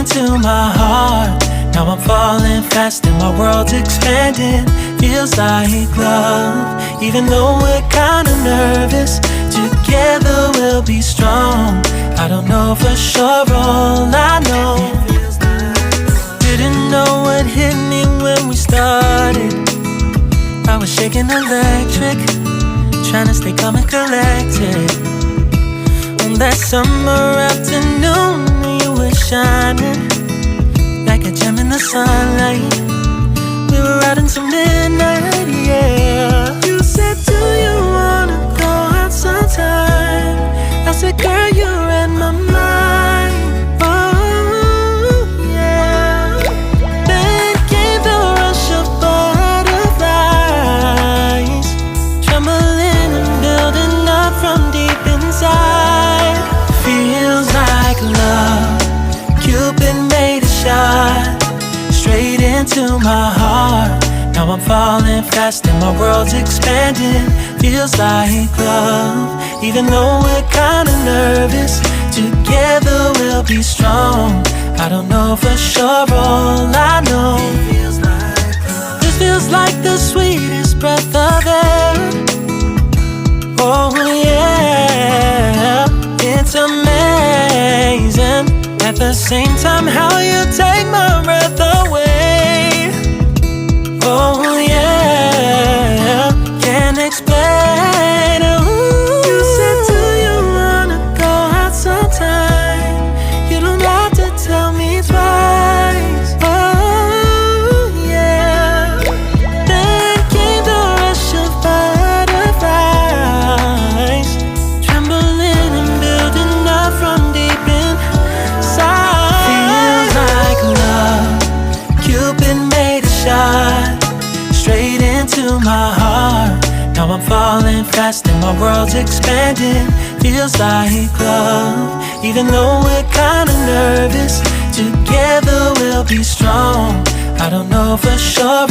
into my heart. Now I'm falling fast and my world's expanding. Feels like love, even though we're kinda nervous. Together we'll be strong. I don't know for sure, all I know. Didn't know what hit me when we started. I was shaking electric, trying to stay calm and collected. On that summer afternoon, you were shining like a gem in the sunlight. We were out until midnight, yeah. You said, do you wanna go out sometime? I said, girl, you read my mind. Oh, yeah. Then came the rush of butterflies, trembling and building up from deep inside. Feels like love. Cupid made a shot straight into my heart. Now I'm falling fast and my world's expanding. Feels like love, even though we're kinda nervous. Together we'll be strong. I don't know for sure, all I know. This feels like the sweetest breath of air. Oh yeah, it's amazing. At the same time, how you take my breath away. Oh yeah, can't explain. Ooh. You said, do you wanna go out sometime? You don't have to tell me twice. Oh yeah. Then came the rush of butterflies, trembling and building up from deep inside. Feels like love. Cupid made a shot straight into my heart. Now I'm falling fast and my world's expanding. Feels like love, even though we're kinda nervous. Together we'll be strong. I don't know for sure,